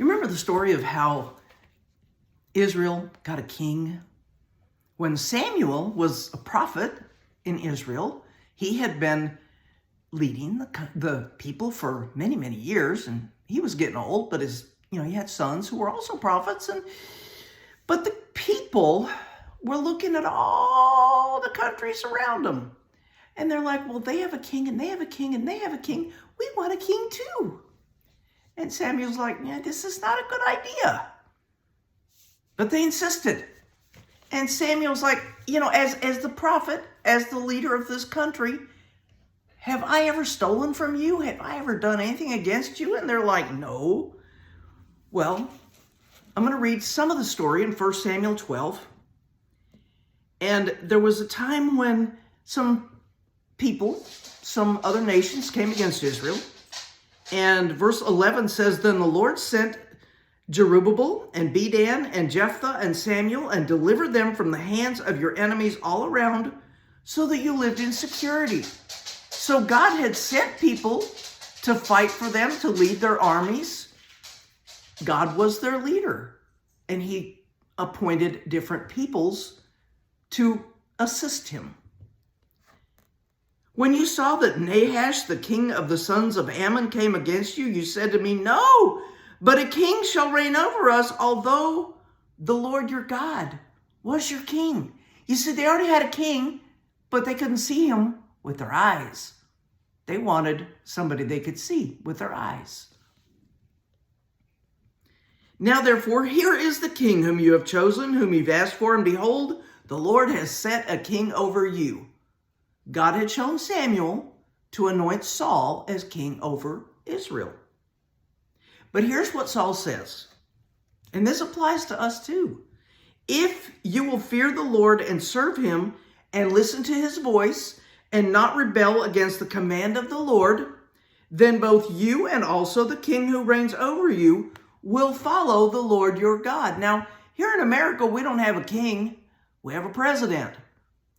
You remember the story of how Israel got a king? When Samuel was a prophet in Israel, he had been leading the people for many, many years, and he was getting old, but he had sons who were also prophets, but the people were looking at all the countries around them, and they're like, well, they have a king, and they have a king, and they have a king. We want a king too. And Samuel's like, yeah, this is not a good idea. But they insisted. And Samuel's like, as the prophet, as the leader of this country, have I ever stolen from you? Have I ever done anything against you? And they're like, no. Well, I'm going to read some of the story in 1 Samuel 12. And there was a time when some people, some other nations came against Israel. And verse 11 says, then the Lord sent Jerubbaal and Bedan and Jephthah and Samuel and delivered them from the hands of your enemies all around so that you lived in security. So God had sent people to fight for them, to lead their armies. God was their leader, and he appointed different peoples to assist him. When you saw that Nahash, the king of the sons of Ammon, came against you, you said to me, no, but a king shall reign over us, although the Lord your God was your king. You see, they already had a king, but they couldn't see him with their eyes. They wanted somebody they could see with their eyes. Now, therefore, here is the king whom you have chosen, whom you've asked for, and behold, the Lord has set a king over you. God had shown Samuel to anoint Saul as king over Israel. But here's what Saul says, and this applies to us too. If you will fear the Lord and serve him and listen to his voice and not rebel against the command of the Lord, then both you and also the king who reigns over you will follow the Lord your God. Now, here in America, we don't have a king. We have a president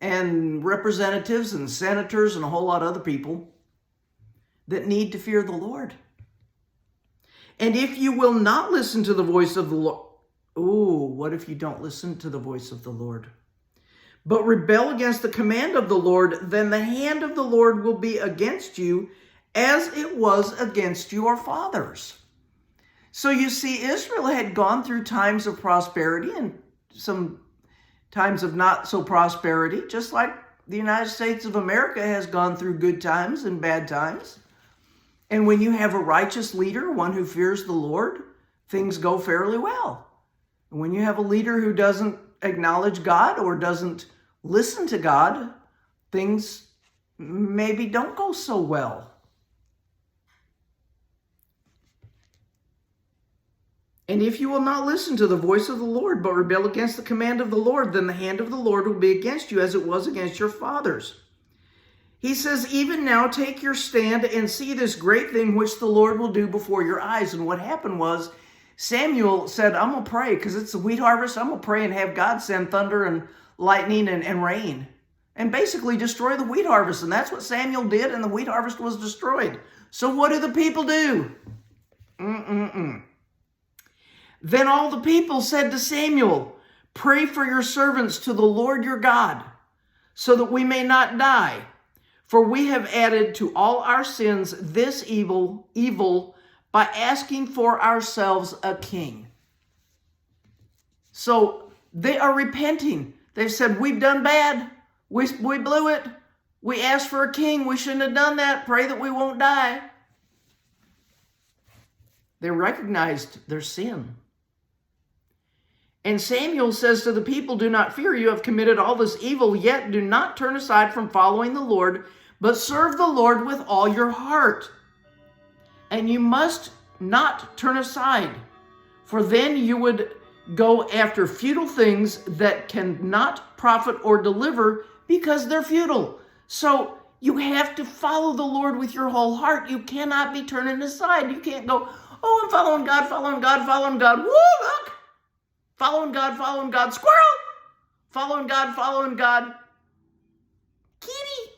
and representatives and senators and a whole lot of other people that need to fear the Lord. And if you will not listen to the voice of the Lord, what if you don't listen to the voice of the Lord, but rebel against the command of the Lord, then the hand of the Lord will be against you as it was against your fathers. So you see, Israel had gone through times of prosperity and some times of not so prosperity, just like the United States of America has gone through good times and bad times. And when you have a righteous leader, one who fears the Lord, things go fairly well. And when you have a leader who doesn't acknowledge God or doesn't listen to God, things maybe don't go so well. And if you will not listen to the voice of the Lord, but rebel against the command of the Lord, then the hand of the Lord will be against you as it was against your fathers. He says, even now take your stand and see this great thing which the Lord will do before your eyes. And what happened was Samuel said, I'm going to pray because it's the wheat harvest. I'm going to pray and have God send thunder and lightning and rain and basically destroy the wheat harvest. And that's what Samuel did, and the wheat harvest was destroyed. So what do the people do? Then all the people said to Samuel, pray for your servants to the Lord your God, so that we may not die. For we have added to all our sins this evil by asking for ourselves a king. So they are repenting. They've said, we've done bad. We blew it. We asked for a king. We shouldn't have done that. Pray that we won't die. They recognized their sin. And Samuel says to the people, do not fear, you have committed all this evil, yet do not turn aside from following the Lord, but serve the Lord with all your heart. And you must not turn aside, for then you would go after futile things that cannot profit or deliver because they're futile. So you have to follow the Lord with your whole heart. You cannot be turning aside. You can't go, oh, I'm following God, following God, following God. Woo, look! Following God, squirrel! Following God, kitty!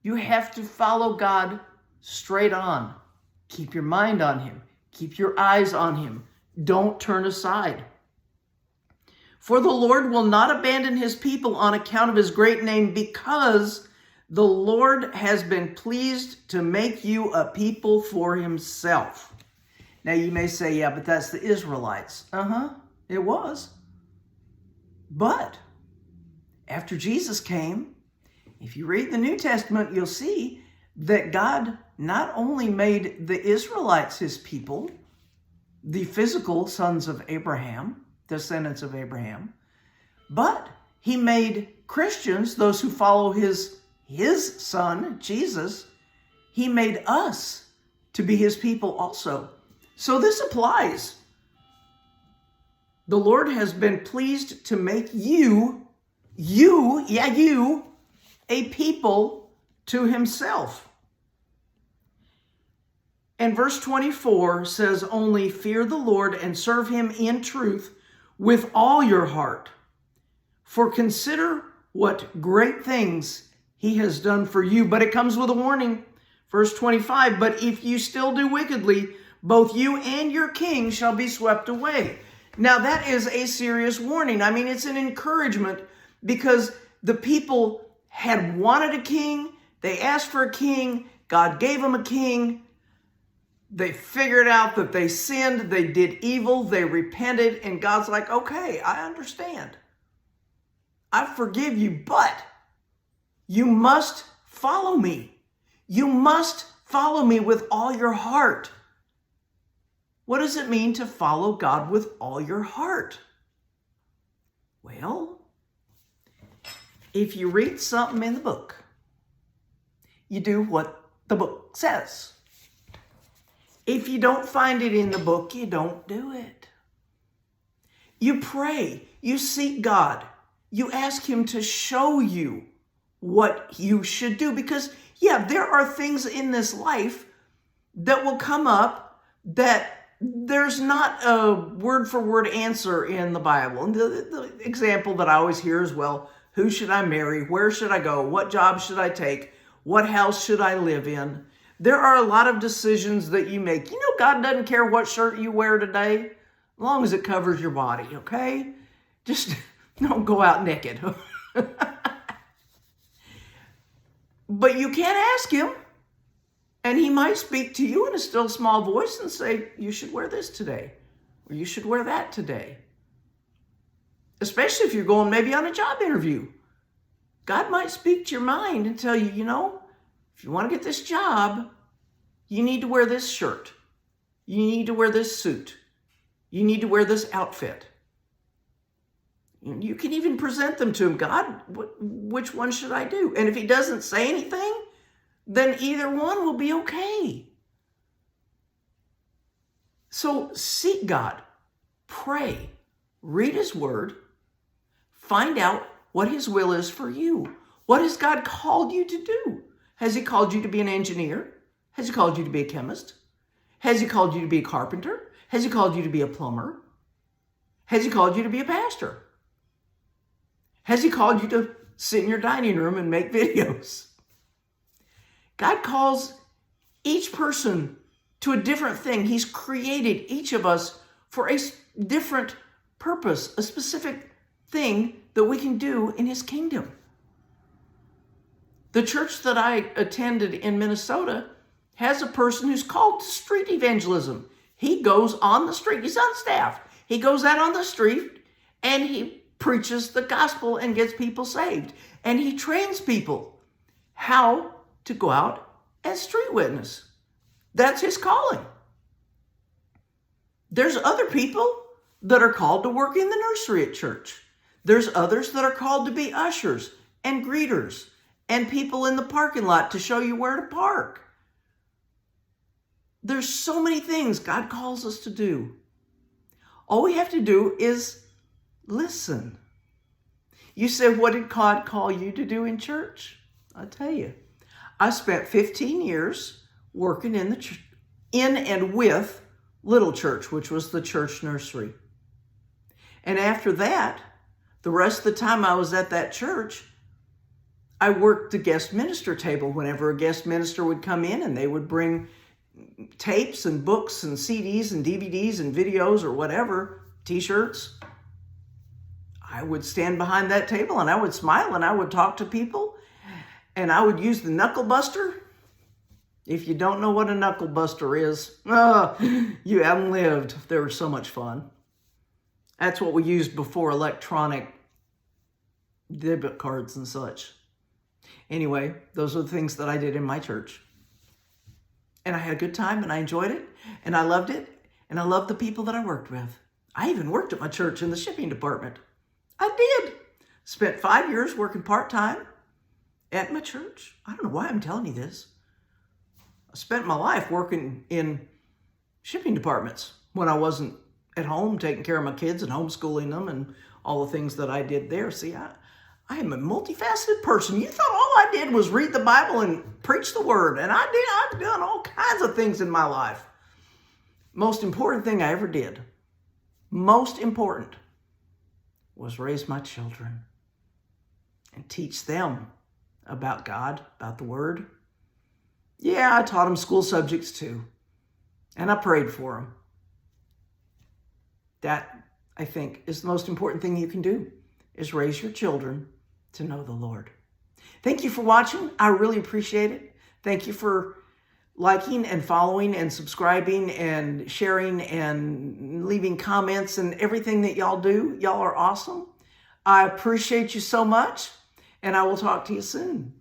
You have to follow God straight on Keep your mind on him. Keep your eyes on him. Don't turn aside. For the Lord will not abandon his people on account of his great name, because the Lord has been pleased to make you a people for himself. Now you may say, yeah, but that's the Israelites. It was. But after Jesus came, if you read the New Testament, you'll see that God not only made the Israelites his people, the physical sons of Abraham, descendants of Abraham, but he made Christians, those who follow his son, Jesus, he made us to be his people also. So this applies. The Lord has been pleased to make you, a people to himself. And verse 24 says, only fear the Lord and serve him in truth with all your heart. For consider what great things he has done for you. But it comes with a warning. Verse 25, but if you still do wickedly, both you and your king shall be swept away. Now that is a serious warning. I mean, it's an encouragement, because the people had wanted a king. They asked for a king. God gave them a king. They figured out that they sinned. They did evil. They repented. And God's like, okay, I understand. I forgive you, but you must follow me. You must follow me with all your heart. What does it mean to follow God with all your heart? Well, if you read something in the book, you do what the book says. If you don't find it in the book, you don't do it. You pray, you seek God, you ask him to show you what you should do. Because, yeah, there are things in this life that will come up that there's not a word-for-word answer in the Bible. And the example that I always hear is, well, who should I marry? Where should I go? What job should I take? What house should I live in? There are a lot of decisions that you make. You know, God doesn't care what shirt you wear today, as long as it covers your body, okay? Just don't go out naked. But you can't ask him. And he might speak to you in a still small voice and say, you should wear this today, or you should wear that today. Especially if you're going maybe on a job interview. God might speak to your mind and tell you, you know, if you want to get this job, you need to wear this shirt. You need to wear this suit. You need to wear this outfit. You can even present them to him. God, which one should I do? And if he doesn't say anything, then either one will be okay. So seek God, pray, read his word, find out what his will is for you. What has God called you to do? Has he called you to be an engineer? Has he called you to be a chemist? Has he called you to be a carpenter? Has he called you to be a plumber? Has he called you to be a pastor? Has he called you to sit in your dining room and make videos? God calls each person to a different thing. He's created each of us for a different purpose, a specific thing that we can do in his kingdom. The church that I attended in Minnesota has a person who's called to street evangelism. He goes on the street. He's on staff. He goes out on the street and he preaches the gospel and gets people saved. And he trains people how to go out and street witness. That's his calling. There's other people that are called to work in the nursery at church. There's others that are called to be ushers and greeters and people in the parking lot to show you where to park. There's so many things God calls us to do. All we have to do is listen. You say, what did God call you to do in church? I'll tell you. I spent 15 years working in and with Little Church, which was the church nursery. And after that, the rest of the time I was at that church, I worked the guest minister table whenever a guest minister would come in and they would bring tapes and books and CDs and DVDs and videos or whatever, t-shirts, I would stand behind that table and I would smile and I would talk to people and I would use the knuckle buster. If you don't know what a knuckle buster is, you haven't lived. They were so much fun. That's what we used before electronic debit cards and such. Anyway, those are the things that I did in my church. And I had a good time and I enjoyed it and I loved it and I loved the people that I worked with. I even worked at my church in the shipping department. I did. Spent 5 years working part-time at my church. I don't know why I'm telling you this. I spent my life working in shipping departments when I wasn't at home taking care of my kids and homeschooling them and all the things that I did there. See, I am a multifaceted person. You thought all I did was read the Bible and preach the word, and I've done all kinds of things in my life. Most important thing I ever did, most important, was raise my children and teach them about God, about the word. Yeah, I taught them school subjects too, and I prayed for them. That, I think, is the most important thing you can do, is raise your children to know the Lord. Thank you for watching. I really appreciate it. Thank you for liking and following and subscribing and sharing and leaving comments and everything that y'all do. Y'all are awesome. I appreciate you so much, and I will talk to you soon.